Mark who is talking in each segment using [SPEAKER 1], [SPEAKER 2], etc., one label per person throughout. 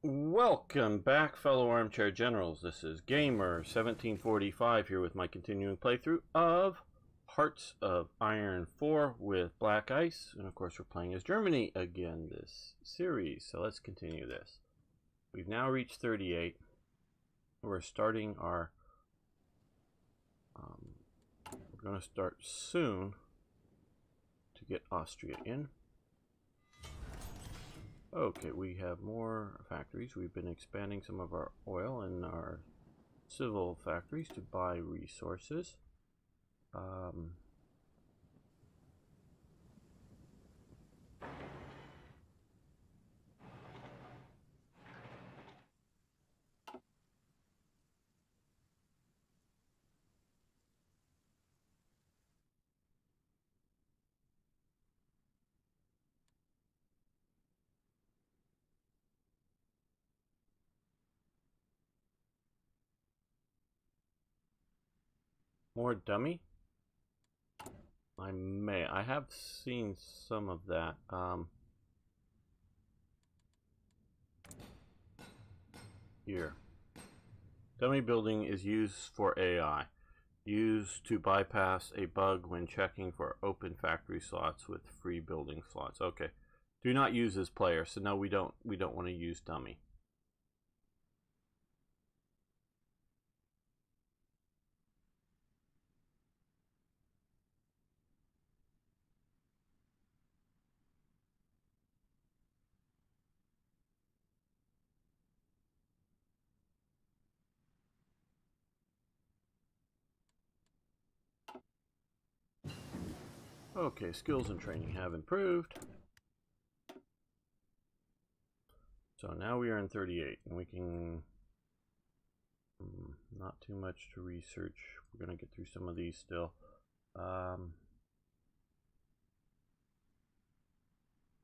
[SPEAKER 1] Welcome back, fellow armchair generals. This is Gamer1745 here with my continuing playthrough of Hearts of Iron 4 with BlackICE. And of course, we're playing as Germany again this series. So let's continue this. We've now reached 38. We're starting our... we're going to start soon to get Austria in. Okay, we have more factories. We've been expanding some of our oil and our civil factories to buy resources. More dummy? I have seen some of that. Here. Dummy building is used for AI. Used to bypass a bug when checking for open factory slots with free building slots. Okay. Do not use this player. So no, we don't want to use dummy. Okay, skills and training have improved. So now we are in 38, and we can... not too much to research. We're going to get through some of these still.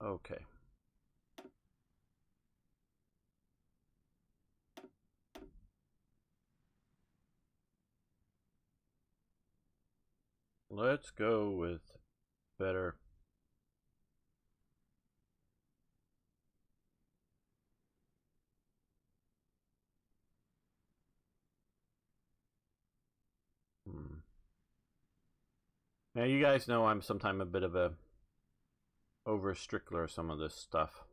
[SPEAKER 1] Okay. Let's go with better. Now you guys know I'm sometimes a bit of a over strickler of some of this stuff.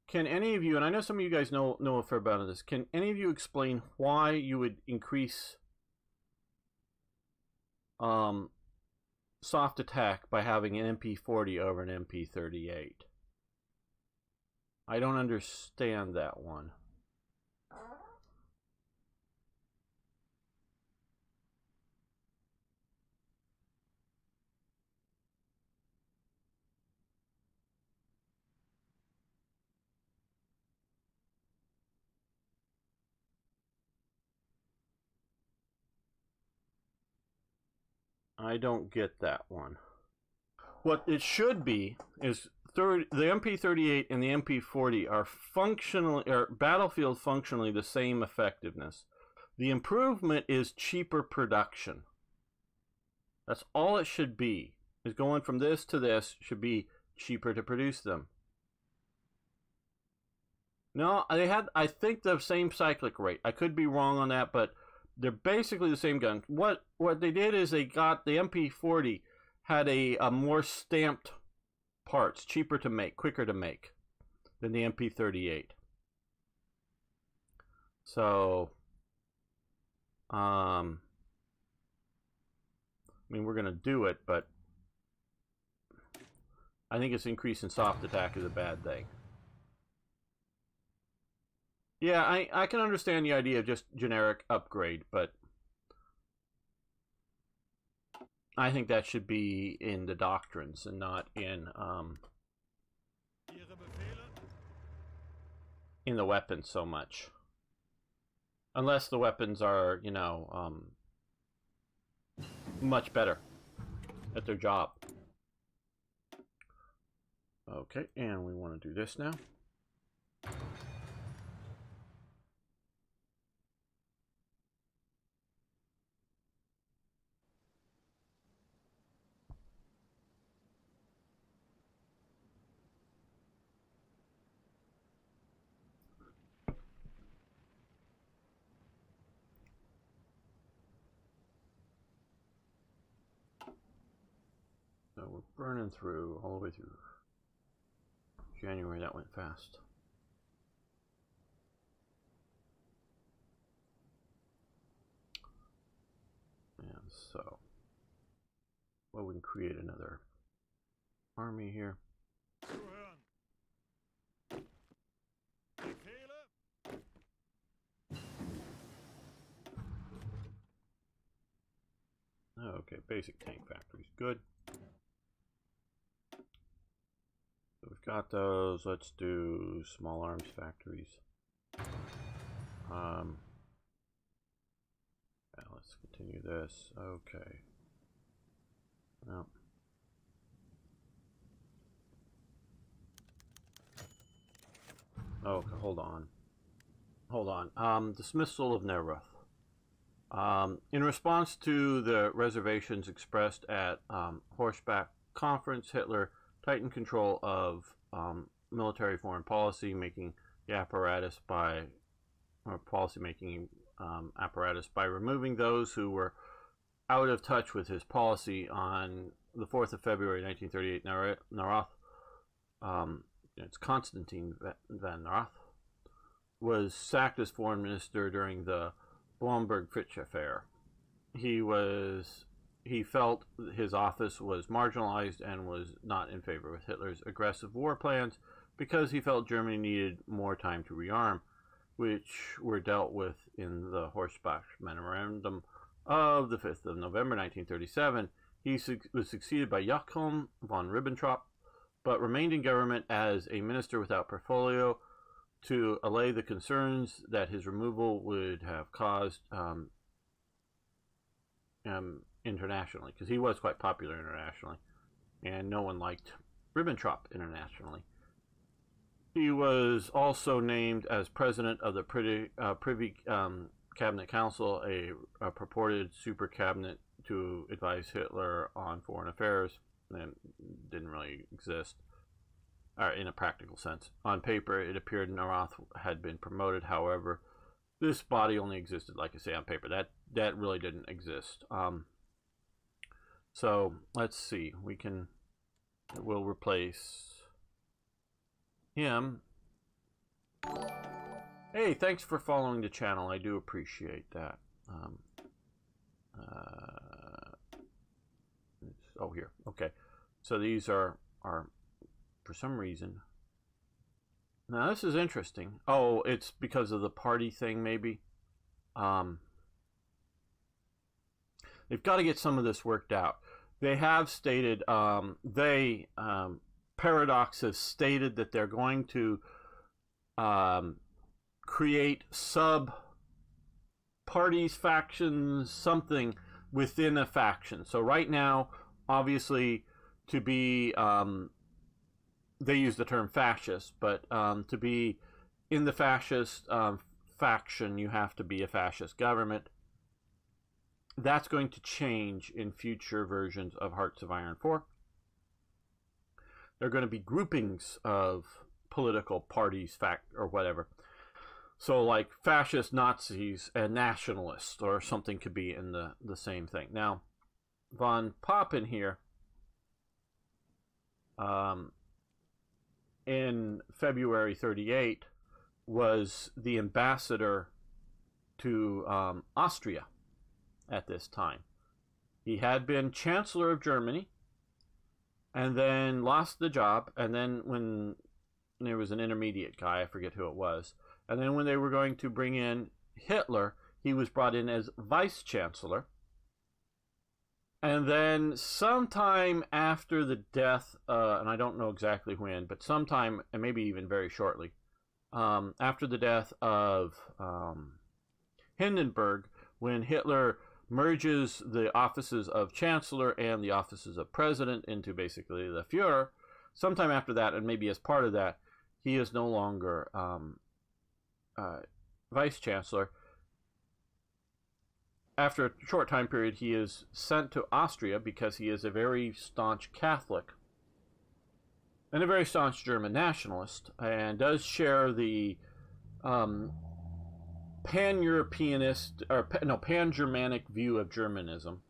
[SPEAKER 1] Can any of you, and I know some of you guys know a fair amount of this, can any of you explain why you would increase soft attack by having an MP40 over an MP38? I don't understand that one. I don't get that one. What it should be is the MP38 and the MP40 are battlefield functionally the same effectiveness. The improvement is cheaper production. That's all it should be. Is going from this to this should be cheaper to produce them. No, they had, I think, the same cyclic rate. I could be wrong on that, but they're basically the same gun. What they did is they got the MP40 had a more stamped parts, cheaper to make, quicker to make than the MP38. So, I mean, we're going to do it, but I think it's increase in soft attack is a bad thing. Yeah, I can understand the idea of just generic upgrade, but I think that should be in the doctrines and not in the weapons so much. Unless the weapons are, you know, much better at their job. Okay, and we want to do this now. we're burning through all the way through January. That went fast. And so, well, we can create another army here. Okay, basic tank factories, good. So we've got those. Let's do small arms factories. Yeah, let's continue this. Okay. Well. Okay, hold on. Hold on. Dismissal of Neroth. In response to the reservations expressed at Horseback Conference, Hitler tightened control of military foreign policy, making the apparatus by policy-making apparatus by removing those who were out of touch with his policy. On the 4th of February 1938, Neroth, it's Constantine van Neroth, was sacked as foreign minister during the Blomberg-Fritsch affair. He felt his office was marginalized and was not in favor with Hitler's aggressive war plans because he felt Germany needed more time to rearm, which were dealt with in the Horsbach Memorandum of the 5th of November 1937. He was succeeded by Joachim von Ribbentrop, but remained in government as a minister without portfolio to allay the concerns that his removal would have caused internationally, because he was quite popular internationally, and no one liked Ribbentrop internationally. He was also named as president of the Privy Cabinet Council, a purported super cabinet to advise Hitler on foreign affairs, and didn't really exist in a practical sense. On paper, it appeared Neroth had been promoted. However, this body only existed, like I say, on paper. That really didn't exist. So let's see. We'll replace him. Hey, thanks for following the channel. I do appreciate that. Oh, here. Okay. So these are for some reason. Now this is interesting. Oh, it's because of the party thing, maybe. They've got to get some of this worked out. They have stated, Paradox has stated that they're going to create sub-parties, factions, something within a faction. So right now, obviously, to be, they use the term fascist, but to be in the fascist faction, you have to be a fascist government. That's going to change in future versions of Hearts of Iron 4. There are going to be groupings of political parties, or whatever. So like fascist, Nazis, and nationalists, or something could be in the same thing. Now, von Papen here, in February 38, was the ambassador to Austria at this time. He had been Chancellor of Germany and then lost the job, and then when there was an intermediate guy, I forget who it was, and then when they were going to bring in Hitler, he was brought in as Vice Chancellor. And then sometime after the death, and I don't know exactly when, but sometime, and maybe even very shortly, after the death of Hindenburg, when Hitler merges the offices of Chancellor and the offices of President into basically the Führer, sometime after that, and maybe as part of that, he is no longer Vice Chancellor. After a short time period, he is sent to Austria because he is a very staunch Catholic and a very staunch German nationalist, and does share the pan-Europeanist, or pan-Germanic view of Germanism.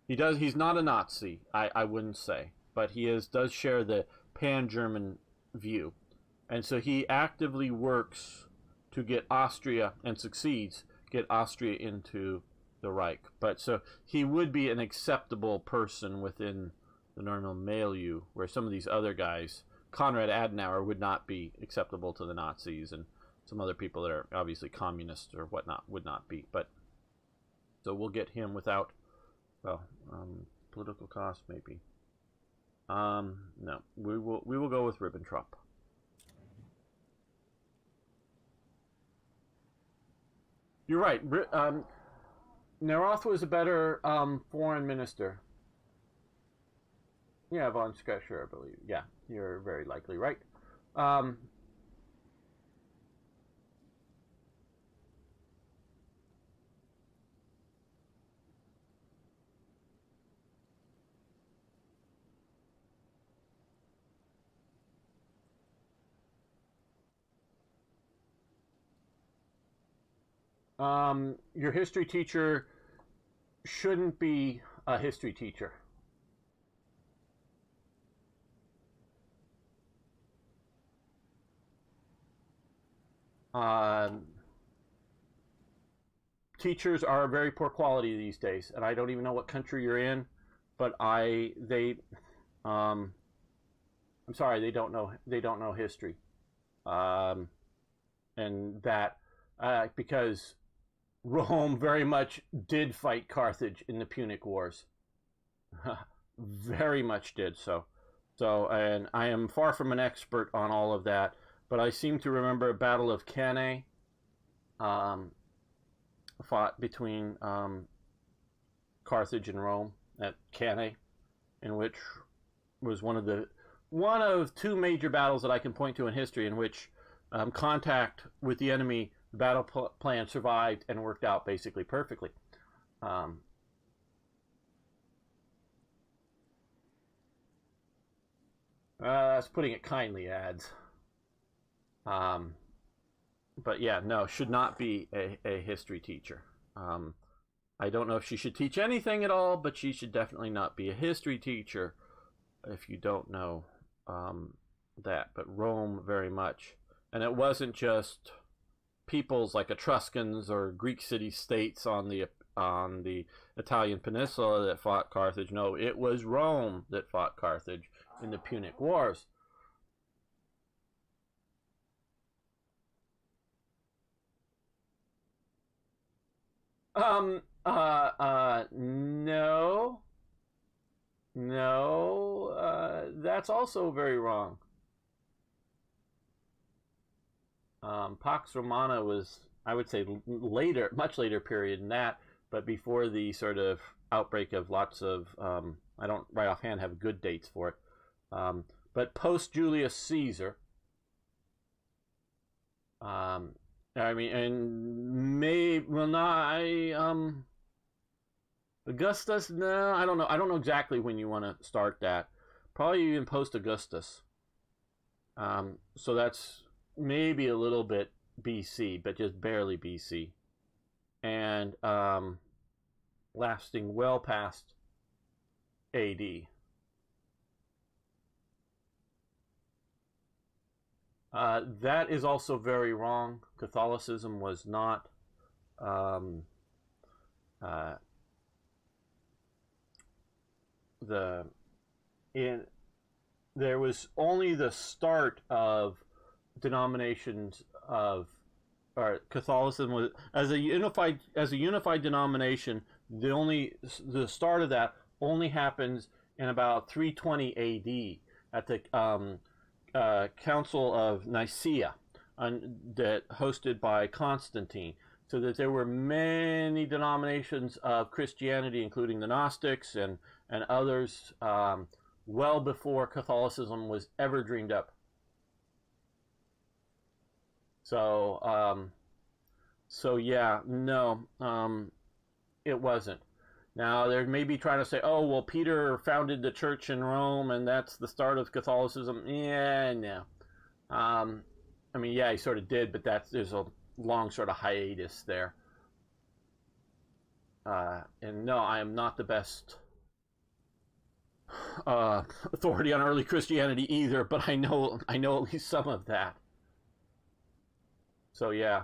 [SPEAKER 1] He's not a Nazi, I wouldn't say. but does share the pan-German view. And so he actively works to get Austria, and succeeds, get Austria into the Reich. But so he would be an acceptable person within the normal milieu, where some of these other guys, Konrad Adenauer, would not be acceptable to the Nazis, and some other people that are obviously communists or whatnot would not be. But so we'll get him without, well, political cost maybe. No, we will go with Ribbentrop. You're right. Neroth was a better foreign minister. Yeah, von Schescher, I believe. Yeah, you're very likely right. Your history teacher shouldn't be a history teacher. Teachers are very poor quality these days, and I don't even know what country you're in, but I'm sorry, they don't know history, and that because Rome very much did fight Carthage in the Punic Wars. Very much did so. And I am far from an expert on all of that, but I seem to remember a Battle of Cannae, fought between Carthage and Rome at Cannae, in which was one of two major battles that I can point to in history in which contact with the enemy, the battle plan survived and worked out basically perfectly. That's putting it kindly, ads. But yeah, no, should not be a history teacher. I don't know if she should teach anything at all, but she should definitely not be a history teacher if you don't know that. But Rome very much. And it wasn't just peoples like Etruscans or Greek city-states on the Italian peninsula that fought Carthage. No, it was Rome that fought Carthage in the Punic Wars. No, that's also very wrong. Pax Romana was, I would say, later, much later period than that, but before the sort of outbreak of lots of, I don't right offhand have good dates for it, but post Julius Caesar. I mean, and Augustus. No, I don't know. I don't know exactly when you want to start that. Probably even post Augustus. So that's maybe a little bit BC, but just barely BC, and lasting well past AD. That is also very wrong. Catholicism was not there was only the start of denominations of, or Catholicism was as a unified denomination. The start of that only happens in about 320 AD at the Council of Nicaea, that hosted by Constantine. So that there were many denominations of Christianity, including the Gnostics and others, well before Catholicism was ever dreamed up. So yeah, no, it wasn't. Now, they may be trying to say, oh, well, Peter founded the church in Rome, and that's the start of Catholicism. Yeah, no. I mean, yeah, he sort of did, but there's a long sort of hiatus there. And no, I am not the best authority on early Christianity either, but I know at least some of that. So yeah.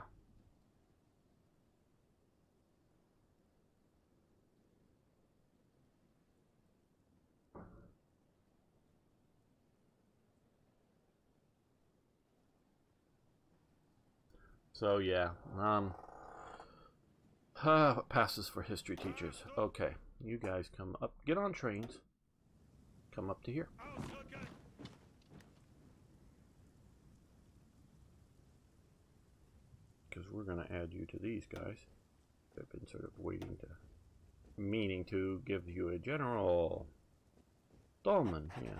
[SPEAKER 1] So yeah. Passes for history teachers. Okay, you guys come up. Get on trains. Come up to here. Because we're going to add you to these guys. I've been sort of meaning to give you a general. Dolman, yeah.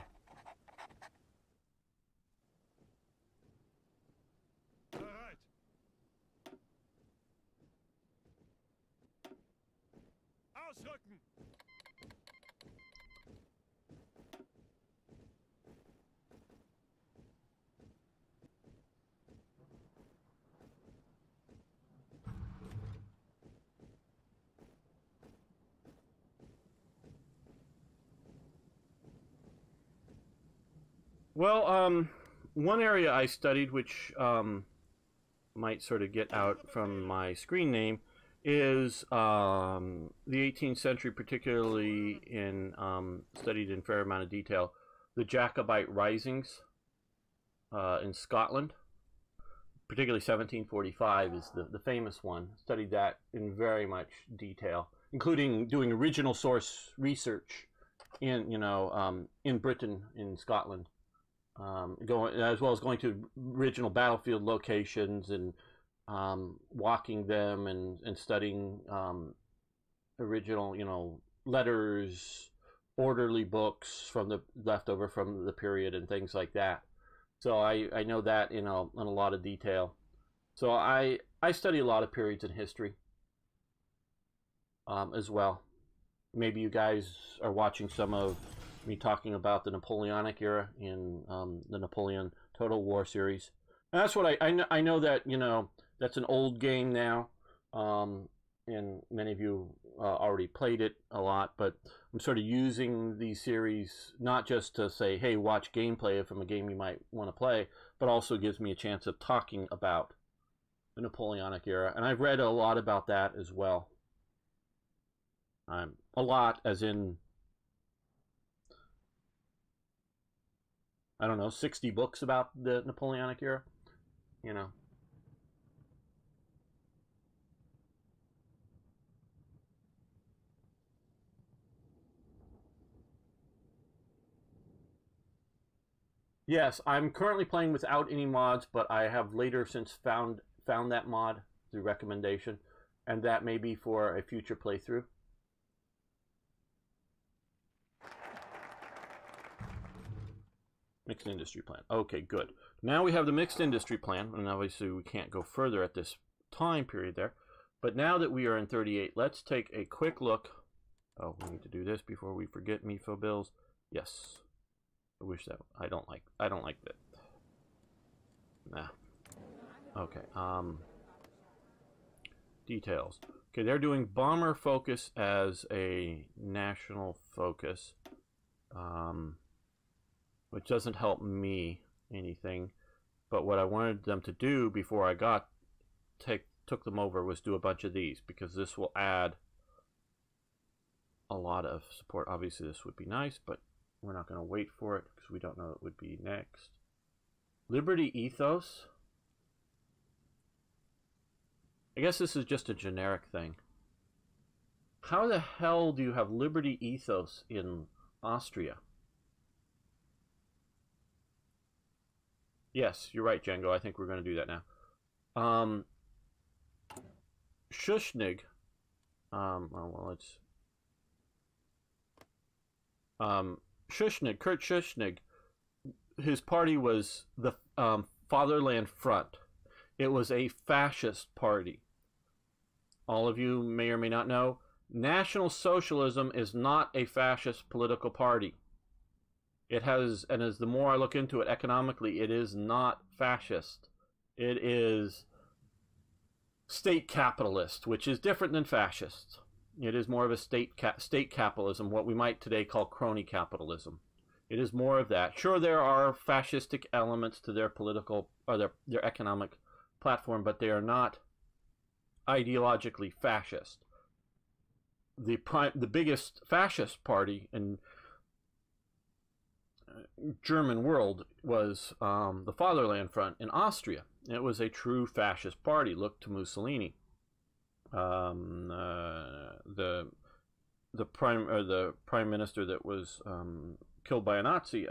[SPEAKER 1] Well, one area I studied, which might sort of get out from my screen name, is the 18th century, particularly studied in fair amount of detail, the Jacobite risings in Scotland, particularly 1745 is the famous one. Studied that in very much detail, including doing original source research in in Britain, in Scotland. As well as going to original battlefield locations and walking them and studying original letters, orderly books from the leftover from the period and things like that. So I know that in a lot of detail. So I study a lot of periods in history as well. Maybe you guys are watching some of me talking about the Napoleonic era in the Napoleon Total War series. And that's what I know that, that's an old game now. And many of you already played it a lot, but I'm sort of using these series not just to say, hey, watch gameplay from a game you might want to play, but also gives me a chance of talking about the Napoleonic era. And I've read a lot about that as well. A lot as in, I don't know, 60 books about the Napoleonic era, Yes, I'm currently playing without any mods, but I have later since found that mod through recommendation, and that may be for a future playthrough. Mixed industry plan. Okay, good. Now we have the mixed industry plan, and obviously we can't go further at this time period there. But now that we are in 38, let's take a quick look. Oh, we need to do this before we forget MIFO bills. Yes. I wish that I don't like that. Nah. Okay. Details. Okay, they're doing bomber focus as a national focus. Which doesn't help me anything, but what I wanted them to do before I took them over was do a bunch of these, because this will add a lot of support. Obviously this would be nice, but we're not going to wait for it because we don't know it would be next. Liberty ethos. I guess this is just a generic thing. How the hell do you have liberty ethos in Austria? Yes, you're right, Django. I think we're going to do that now. Schuschnigg. Schuschnigg, Kurt Schuschnigg, his party was the Fatherland Front. It was a fascist party. All of you may or may not know, National Socialism is not a fascist political party. It has, and as the more I look into it economically, it is not fascist. It is state capitalist, which is different than fascist. It is more of a state capitalism, what we might today call crony capitalism. It is more of that. Sure, there are fascistic elements to their political or their economic platform, but they are not ideologically fascist. The biggest fascist party in German world was the Fatherland Front in Austria. It was a true fascist party. Look to Mussolini. The prime minister that was killed by a Nazi,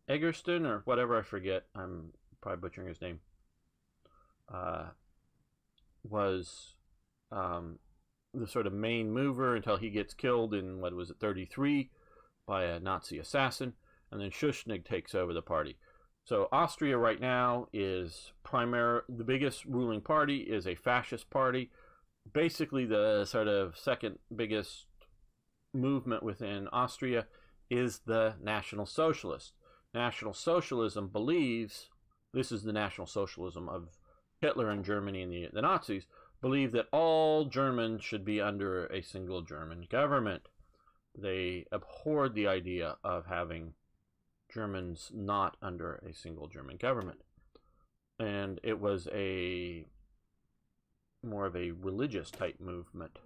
[SPEAKER 1] Egerton or whatever, I forget. I'm probably butchering his name. Was the sort of main mover until he gets killed in, what was it, 33 by a Nazi assassin, and then Schuschnigg takes over the party. So Austria right now is the biggest ruling party is a fascist party. Basically, the sort of second biggest movement within Austria is the National Socialist. National Socialism believes, this is the National Socialism of Hitler and Germany and the Nazis, believe that all Germans should be under a single German government. They abhorred the idea of having Germans not under a single German government. And it was more of a religious type movement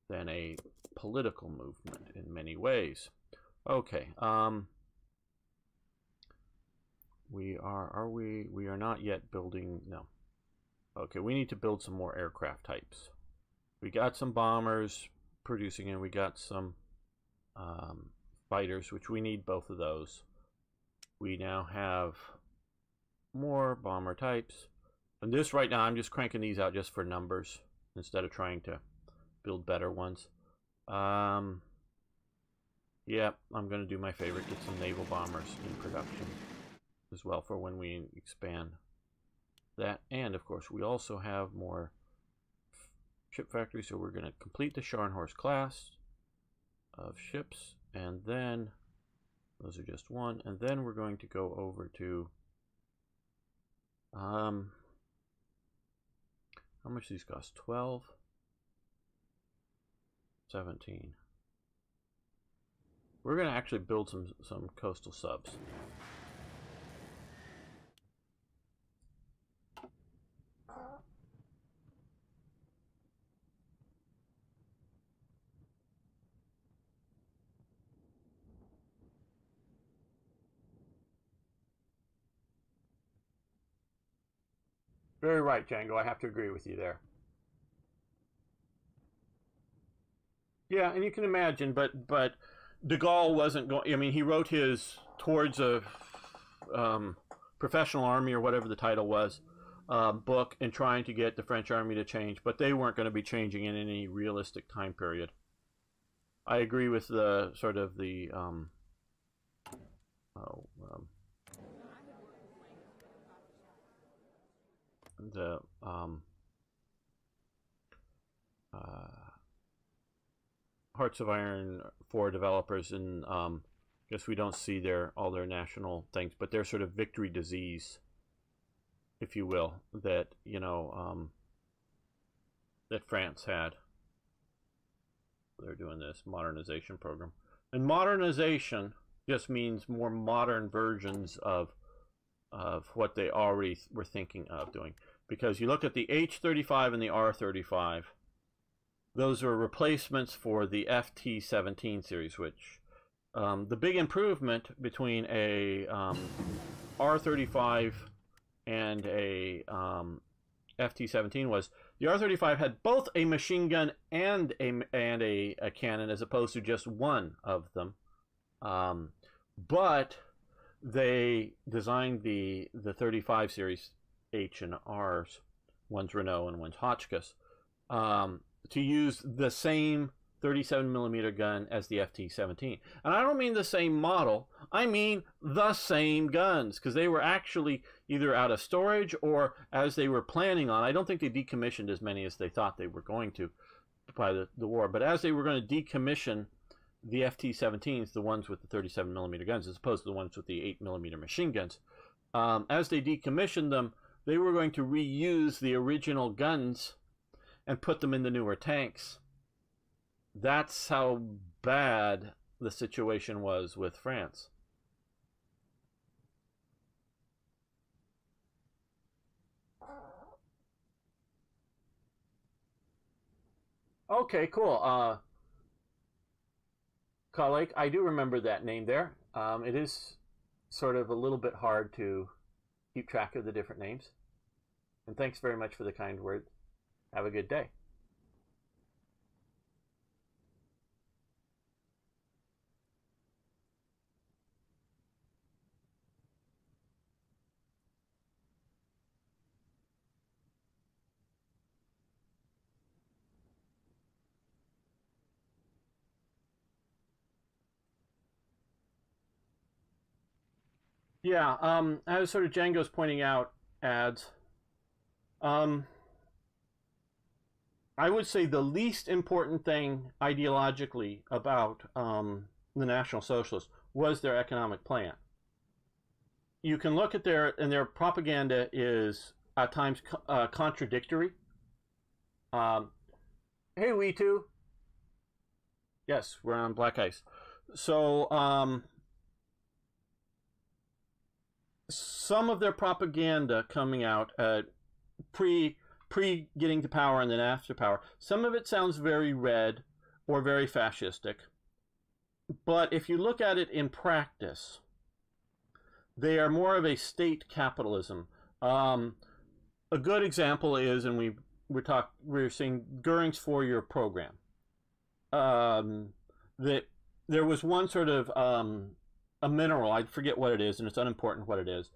[SPEAKER 1] than a political movement in many ways. Okay, we are not yet building, no. Okay, we need to build some more aircraft types. We got some bombers producing, and we got some fighters, which we need both of those. We now have more bomber types. And this right now, I'm just cranking these out just for numbers instead of trying to build better ones. Yeah, I'm going to do my favorite, get some naval bombers in production as well for when we expand that. And of course, we also have more ship factories, so we're going to complete the Scharnhorst class of ships, and then those are just one, and then we're going to go over to how much these cost? 12, 17. We're going to actually build some coastal subs. Very right, Django. I have to agree with you there. Yeah, and you can imagine, but de Gaulle wasn't going. I mean, he wrote his Towards a Professional Army, or whatever the title was, book, and trying to get the French army to change, but they weren't going to be changing in any realistic time period. I agree with the sort of the Hearts of Iron 4 developers, and guess we don't see all their national things, but they're sort of victory disease, if you will, that that France had. They're doing this modernization program, and modernization just means more modern versions of what they already were thinking of doing. Because you look at the H-35 and the R-35, those are replacements for the FT-17 series, which the big improvement between a R-35 and a FT-17 was the R-35 had both a machine gun and a cannon, as opposed to just one of them. But they designed the 35 series H and R's, one's Renault and one's Hotchkiss, to use the same 37mm gun as the FT-17. And I don't mean the same model, I mean the same guns, because they were actually either out of storage or as they were planning on. I don't think they decommissioned as many as they thought they were going to by the war, but as they were going to decommission the FT-17s, the ones with the 37mm guns, as opposed to the ones with the 8mm machine guns, as they decommissioned them, they were going to reuse the original guns and put them in the newer tanks. That's how bad the situation was with France. Okay, cool. Colleague, I do remember that name there. It is sort of a little bit hard to keep track of the different names. And thanks very much for the kind words. Have a good day. Yeah, as sort of Django's pointing out, ads, um, I would say the least important thing ideologically about the National Socialists was their economic plan. You can look at their propaganda is at times contradictory. Um, hey, we too. Yes, we're on BlackICE. So some of their propaganda coming out pre getting to power and then after power, some of it sounds very red or very fascistic. But if you look at it in practice, they are more of a state capitalism. A good example is, and we're seeing Goering's 4-year program. That there was one sort of a mineral, I forget what it is, and it's unimportant what it is,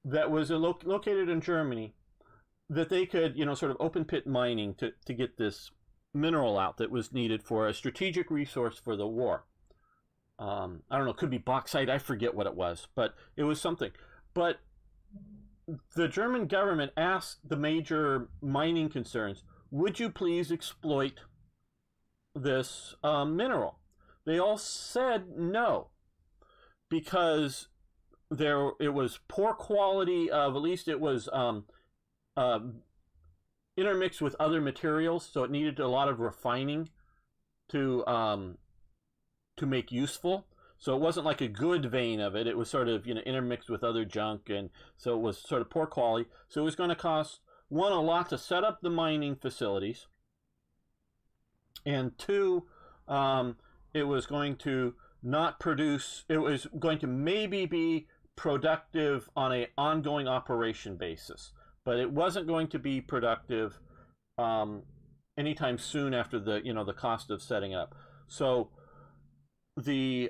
[SPEAKER 1] that was located in Germany, that they could, sort of open pit mining to get this mineral out that was needed for a strategic resource for the war. I don't know, it could be bauxite, I forget what it was, but it was something. But the German government asked the major mining concerns, would you please exploit this mineral? They all said no, because it was poor quality of, at least it was intermixed with other materials, so it needed a lot of refining to make useful. So it wasn't like a good vein of it. It was sort of intermixed with other junk, and so it was sort of poor quality. So it was going to cost, one, a lot to set up the mining facilities, and two, it was going to not produce. It was going to maybe be productive on an ongoing operation basis, but it wasn't going to be productive anytime soon after the cost of setting it up. So the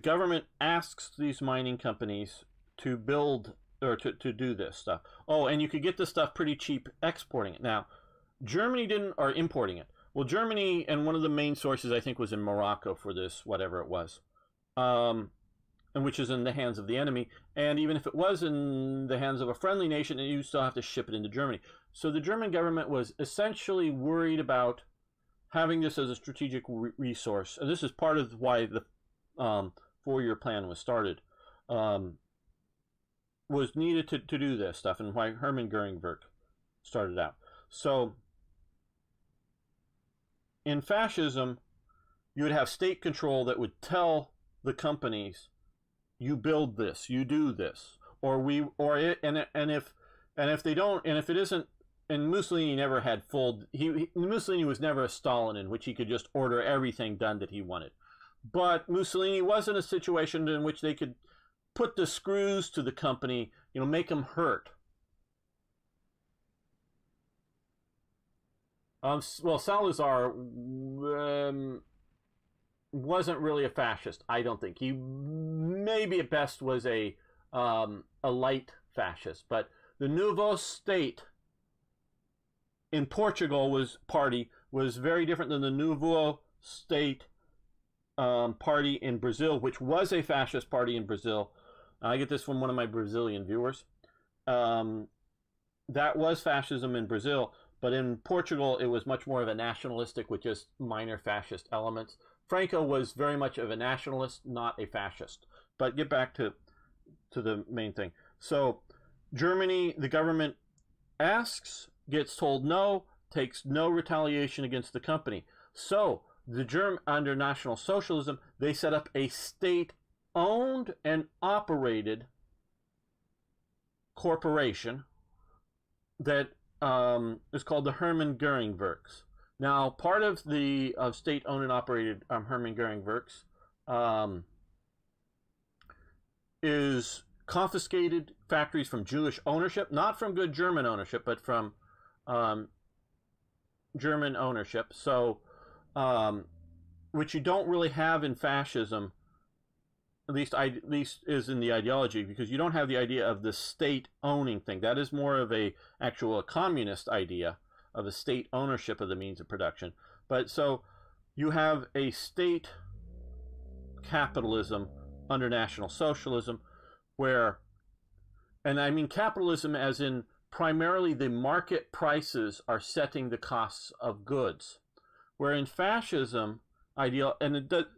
[SPEAKER 1] government asks these mining companies to build or to do this stuff. Oh, and you could get this stuff pretty cheap exporting it. Now, Germany didn't, or importing it. Well, Germany, and one of the main sources I think was in Morocco for this, whatever it was, and which is in the hands of the enemy. And even if it was in the hands of a friendly nation, you still have to ship it into Germany. So the German government was essentially worried about having this as a strategic resource. And this is part of why the 4-year plan was started, was needed to do this stuff, and why Hermann Goering started out. So in fascism, you would have state control that would tell the companies, you build this, you do this, and if they don't, and if it isn't, and Mussolini never had Mussolini was never a Stalin in which he could just order everything done that he wanted. But Mussolini was in a situation in which they could put the screws to the company, make them hurt. Well, Salazar wasn't really a fascist, I don't think. He maybe at best was a light fascist, but the Nouveau State in Portugal was very different than the Nouveau State party in Brazil, which was a fascist party in Brazil. I get this from one of my Brazilian viewers. That was fascism in Brazil, but in Portugal it was much more of a nationalistic with just minor fascist elements. Franco was very much of a nationalist, not a fascist. But get back to the main thing. So Germany, the government asks, gets told no, takes no retaliation against the company. So under National Socialism, they set up a state-owned and operated corporation that is called the Hermann Goering Works. Now, part of the state-owned and operated Hermann Goering Works is confiscated factories from Jewish ownership, not from good German ownership, but from German ownership. So, which you don't really have in fascism, at least is in the ideology, because you don't have the idea of the state owning thing. That is more of a actual communist idea of a state ownership of the means of production. But so you have a state capitalism under National Socialism where, and I mean capitalism as in primarily the market prices are setting the costs of goods, where in fascism,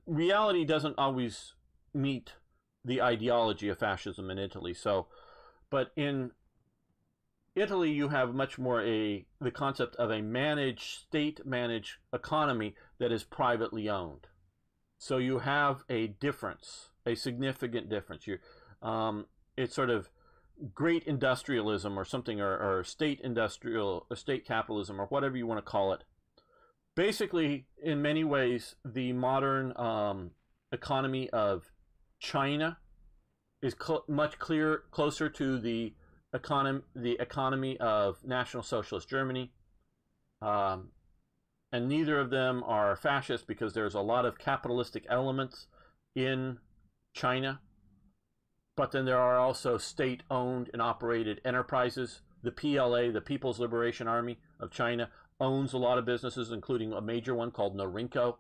[SPEAKER 1] reality doesn't always meet the ideology of fascism in Italy. So, but in Italy, you have much more the concept of a state-managed economy that is privately owned. So you have a difference, a significant difference. It's sort of great industrialism or something, or state capitalism, or whatever you want to call it. Basically, in many ways, the modern economy of China is much closer to the economy of National Socialist Germany, and neither of them are fascist because there's a lot of capitalistic elements in China, but then there are also state-owned and operated enterprises. The PLA, the People's Liberation Army of China, owns a lot of businesses, including a major one called Norinco.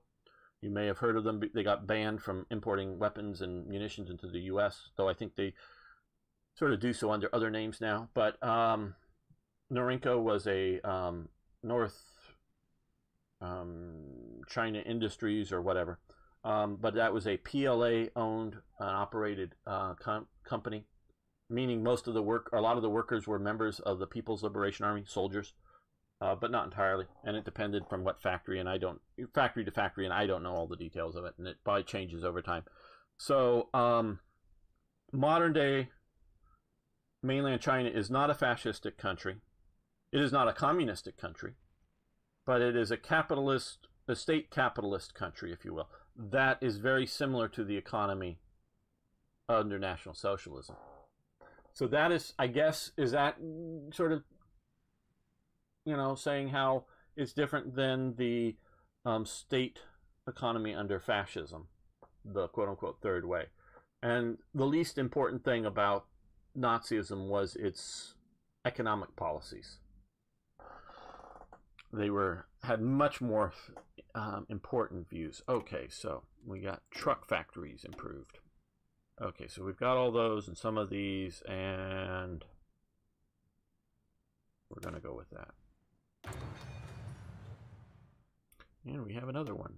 [SPEAKER 1] You may have heard of them. They got banned from importing weapons and munitions into the U.S., though I think they sort of do so under other names now. But Norinco was a North China Industries or whatever. But that was a PLA-owned and operated company, meaning a lot of the workers were members of the People's Liberation Army, soldiers. But not entirely, and it depended from what factory to factory, and I don't know all the details of it, and it probably changes over time. So, modern day mainland China is not a fascistic country. It is not a communistic country, but it is a state capitalist country, if you will. That is very similar to the economy under National Socialism. So that is, I guess, is that sort of, saying how it's different than the state economy under fascism, the quote-unquote third way. And the least important thing about Nazism was its economic policies. They had much more important views. Okay, so we got truck factories improved. Okay, so we've got all those and some of these, and we're going to go with that. And we have another one.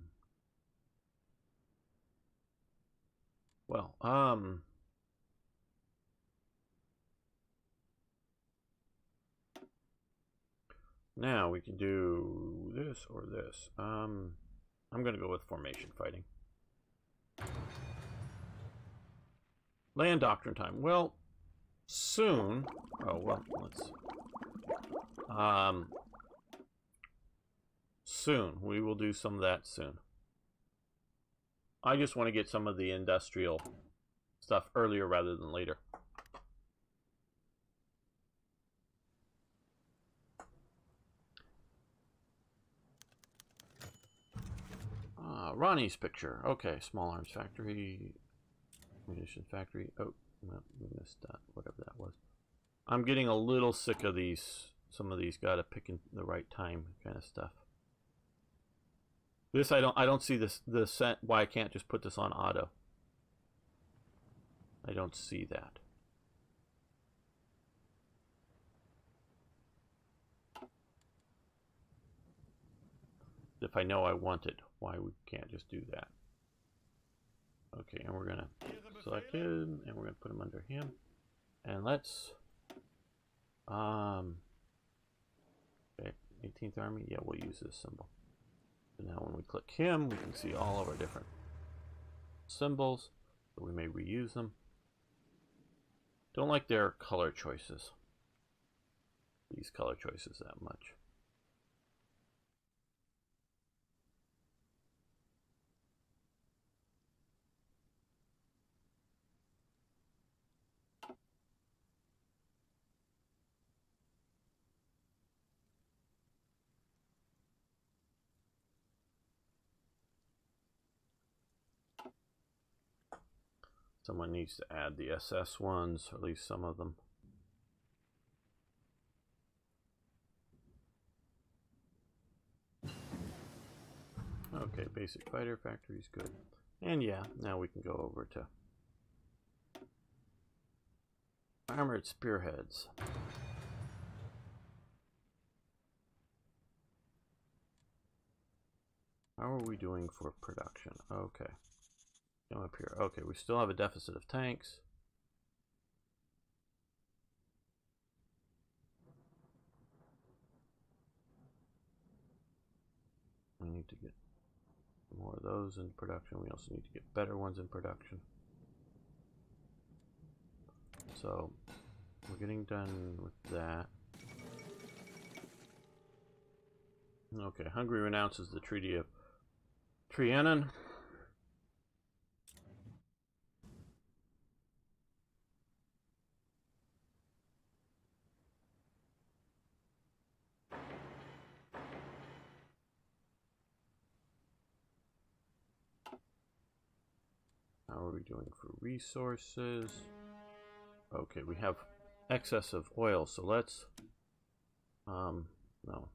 [SPEAKER 1] Well, now we can do this or this. I'm going to go with formation fighting. Land doctrine time. Well, soon. Oh, well, let's. Soon. We will do some of that soon. I just want to get some of the industrial stuff earlier rather than later. Ronnie's picture. Okay, small arms factory, munitions factory. Oh, no, we missed that. Whatever that was. I'm getting a little sick of these. Some of these gotta pick in the right time kind of stuff. This I don't see why I can't just put this on auto. I don't see that. If I know I want it, why we can't just do that? Okay, and we're gonna select him, and we're gonna put him under him, and let's okay, 18th Army? Yeah, we'll use this symbol. So now when we click him, we can see all of our different symbols, so we may reuse them. Don't like their color choices. These color choices that much. Someone needs to add the SS ones, or at least some of them. Okay, basic fighter factory is good. And yeah, now we can go over to armored spearheads. How are we doing for production? Okay. Come up here. Okay, we still have a deficit of tanks. We need to get more of those in production. We also need to get better ones in production. So we're getting done with that. Okay, Hungary renounces the Treaty of Trianon. How are we doing for resources? Okay, we have excess of oil, so let's no.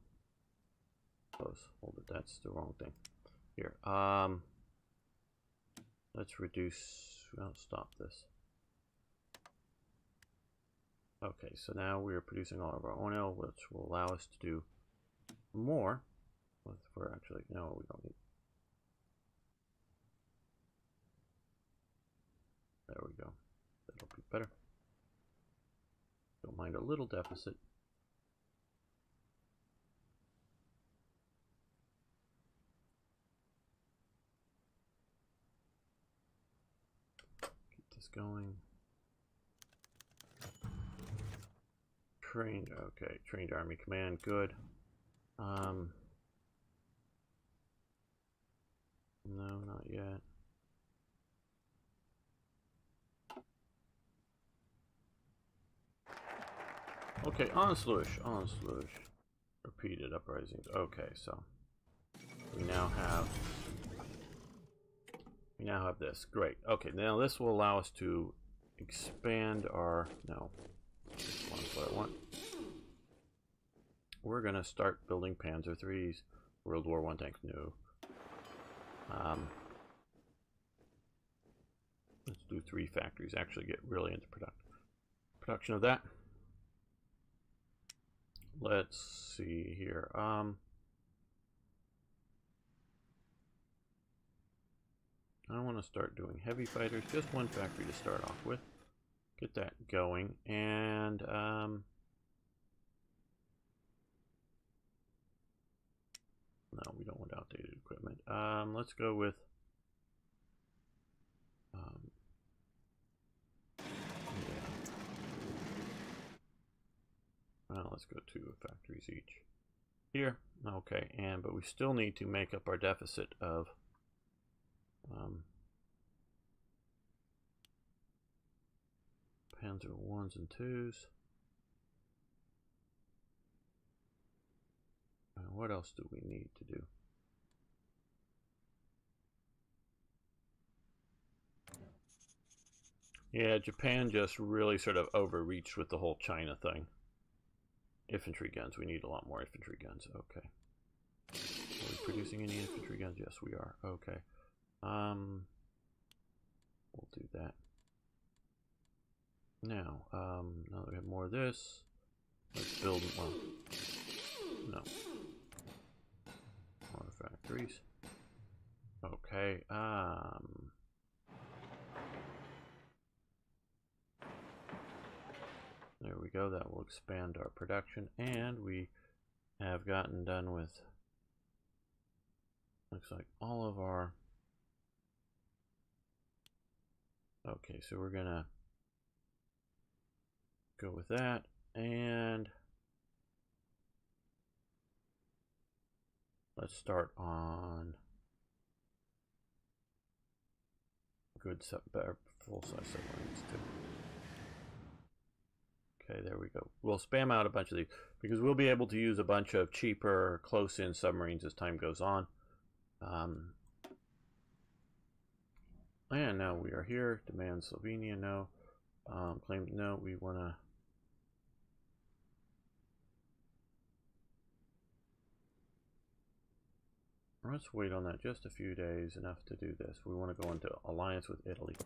[SPEAKER 1] Close. Hold it, that's the wrong thing. Here. Let's reduce, well, stop this. Okay, so now we are producing all of our oil, which will allow us to do more. For actually, no, we don't need. There we go. That'll be better. Don't mind a little deficit. Keep this going. Trained, okay. Trained Army Command, good. No, not yet. Okay, Onslaught. Repeated uprisings. Okay, so we now have this. Great. Okay, now this will allow us to expand our that's what I want. We're gonna start building Panzer IIIs, World War I tanks. No. Let's do 3 factories. Actually, get really into production of that. Let's see here. I want to start doing heavy fighters. Just 1 factory to start off with. Get that going, and no, we don't want outdated equipment. Let's go with well, let's go 2 factories each here. Okay, but we still need to make up our deficit of Panzer 1s and 2s. What else do we need to do? Yeah, Japan just really sort of overreached with the whole China thing. Infantry guns. We need a lot more infantry guns. Okay. Are we producing any infantry guns? Yes, we are. Okay. We'll do that. Now that we have more of this, let's build, well, no. More factories. Okay, there we go. That will expand our production, and we have gotten done with, looks like all of our, okay, so we're gonna go with that, and let's start on good full-size submarines too. Okay, there we go. We'll spam out a bunch of these because we'll be able to use a bunch of cheaper close-in submarines as time goes on. And now we are here. Demand Slovenia, no. Claim no. We want to. Let's wait on that just a few days, enough to do this. We want to go into alliance with Italy.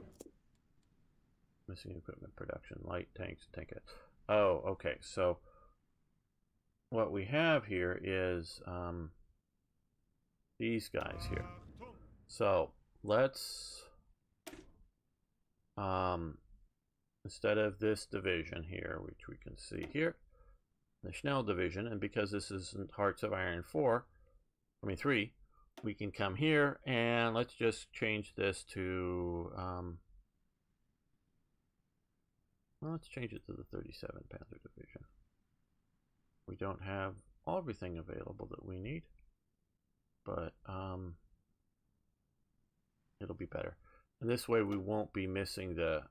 [SPEAKER 1] Missing equipment production, light tanks, tank it. Oh, okay. So what we have here is these guys here. So let's instead of this division here, which we can see here, the Schnell division, and because this isn't Hearts of Iron 3, we can come here and let's just change this to well, let's change it to the 37 Panther Division. We don't have everything available that we need, but it'll be better. And this way we won't be missing the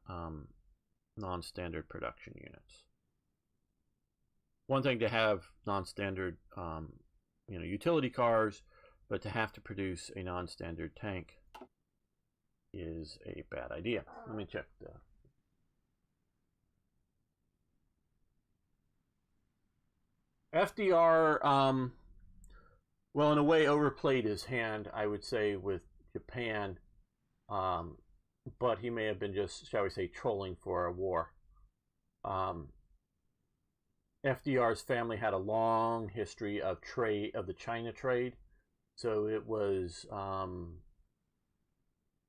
[SPEAKER 1] non-standard production units. One thing to have non-standard utility cars, but to have to produce a non-standard tank is a bad idea. Let me check the FDR, well, in a way, overplayed his hand, I would say, with Japan, but he may have been just, shall we say, trolling for a war. FDR's family had a long history of the China trade, so it was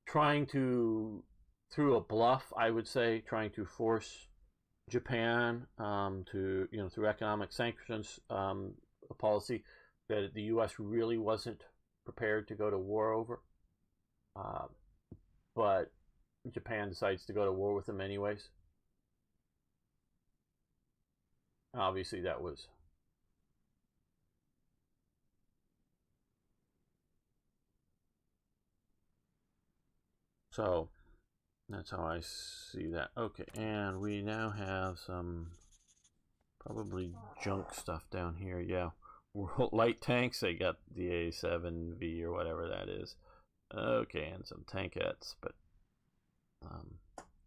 [SPEAKER 1] trying to, through a bluff, I would say, trying to force Japan to, through economic sanctions policy that the U.S. really wasn't prepared to go to war over. But Japan decides to go to war with them anyways. Obviously, that was so. That's how I see that. Okay, and we now have some probably junk stuff down here. Yeah, World light tanks. They got the A7V or whatever that is. Okay, and some tankettes, but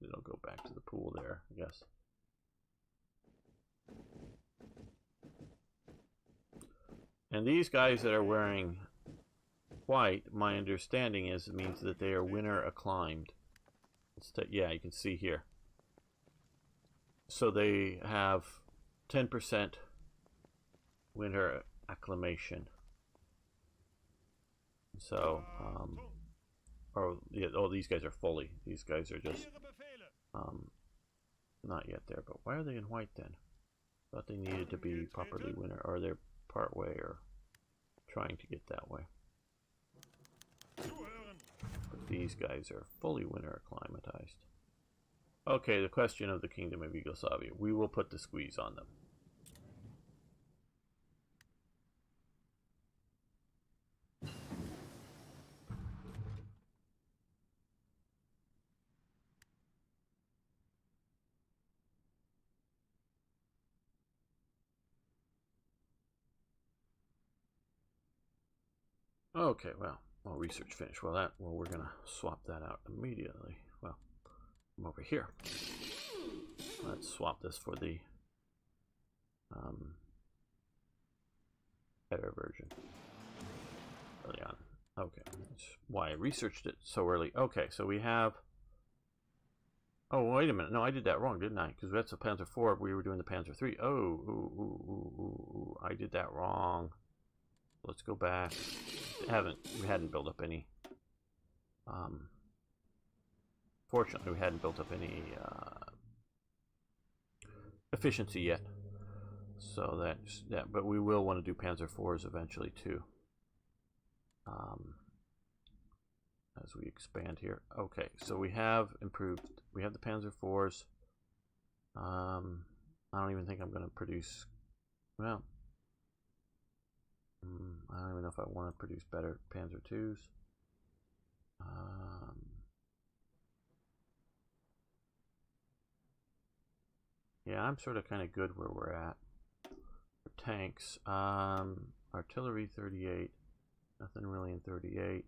[SPEAKER 1] it'll go back to the pool there, I guess. And these guys that are wearing white, my understanding is it means that they are winter acclimed. Yeah, you can see here. So they have 10% winter acclimation. So, these guys are fully. These guys are just not yet there. But why are they in white then? Thought they needed to be properly winter, or they're part way, or trying to get that way. But these guys are fully winter acclimatized. Okay, the question of the Kingdom of Yugoslavia. We will put the squeeze on them. Okay, well, research finished. Well, we're gonna swap that out immediately. Well, I'm over here. Let's swap this for the better version early on. Okay, that's why I researched it so early. Okay, so we have. Oh, wait a minute. No, I did that wrong, didn't I? Because that's a Panzer IV. We were doing the Panzer III. Oh, I did that wrong. Let's go back. We hadn't built up any. Fortunately, we hadn't built up any efficiency yet. So that's that, but we will want to do Panzer IVs eventually too. As we expand here. Okay, so we have improved. We have the Panzer IVs. I don't even think I'm going to produce. Well, I don't even know if I want to produce better Panzer IIs. Yeah, I'm sort of kind of good where we're at. For tanks, artillery 38. Nothing really in 38.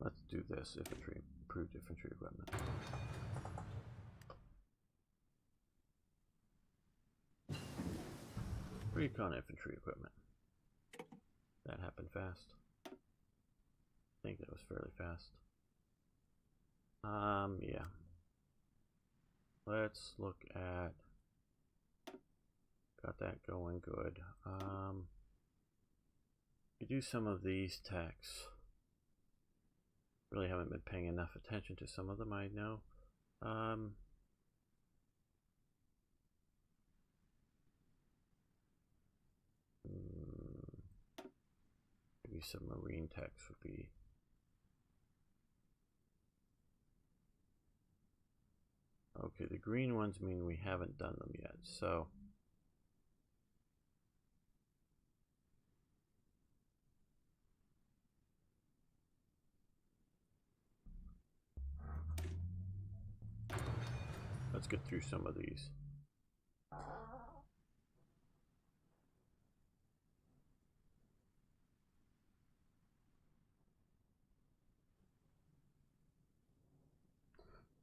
[SPEAKER 1] Let's do this. Infantry, improved infantry equipment. Recon infantry equipment. That happened fast. I think that was fairly fast. Yeah. Let's look at. Got that going good. We do some of these techs. Really haven't been paying enough attention to some of them, I know. Maybe some marine techs would be. Okay, the green ones mean we haven't done them yet, so. Let's get through some of these.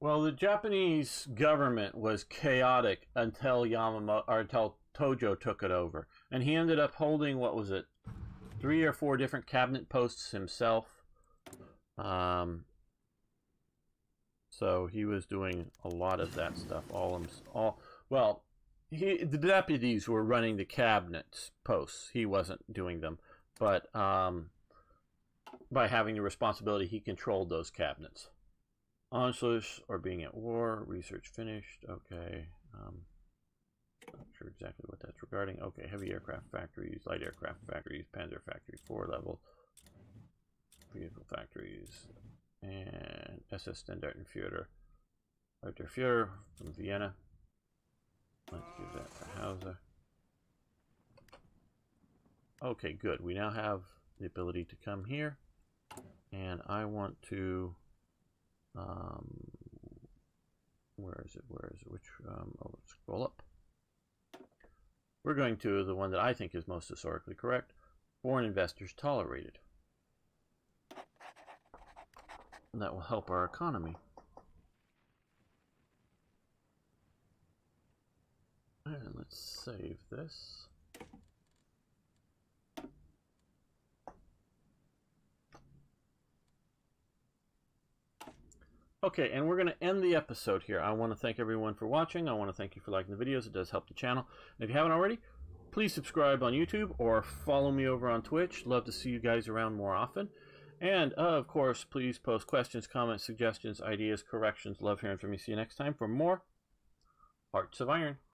[SPEAKER 1] Well, the Japanese government was chaotic until until Tojo took it over, and he ended up holding, what was it, 3 or 4 different cabinet posts himself. So he was doing a lot of that stuff. Well, the deputies were running the cabinet posts. He wasn't doing them, but by having the responsibility, he controlled those cabinets. Onslaughts or being at war. Research finished. Okay. Not sure exactly what that's regarding. Okay, heavy aircraft factories, light aircraft factories, Panzer factory 4 level, vehicle factories, and SS Standartenführer. Der Führer from Vienna. Let's give that to Hauser. Okay, good. We now have the ability to come here, and I want to. Where is it? Which? Oh, let's scroll up. We're going to the one that I think is most historically correct. Foreign investors tolerated. And that will help our economy. And let's save this. Okay, and we're going to end the episode here. I want to thank everyone for watching. I want to thank you for liking the videos. It does help the channel. And if you haven't already, please subscribe on YouTube or follow me over on Twitch. Love to see you guys around more often. And, of course, please post questions, comments, suggestions, ideas, corrections. Love hearing from you. See you next time for more Hearts of Iron.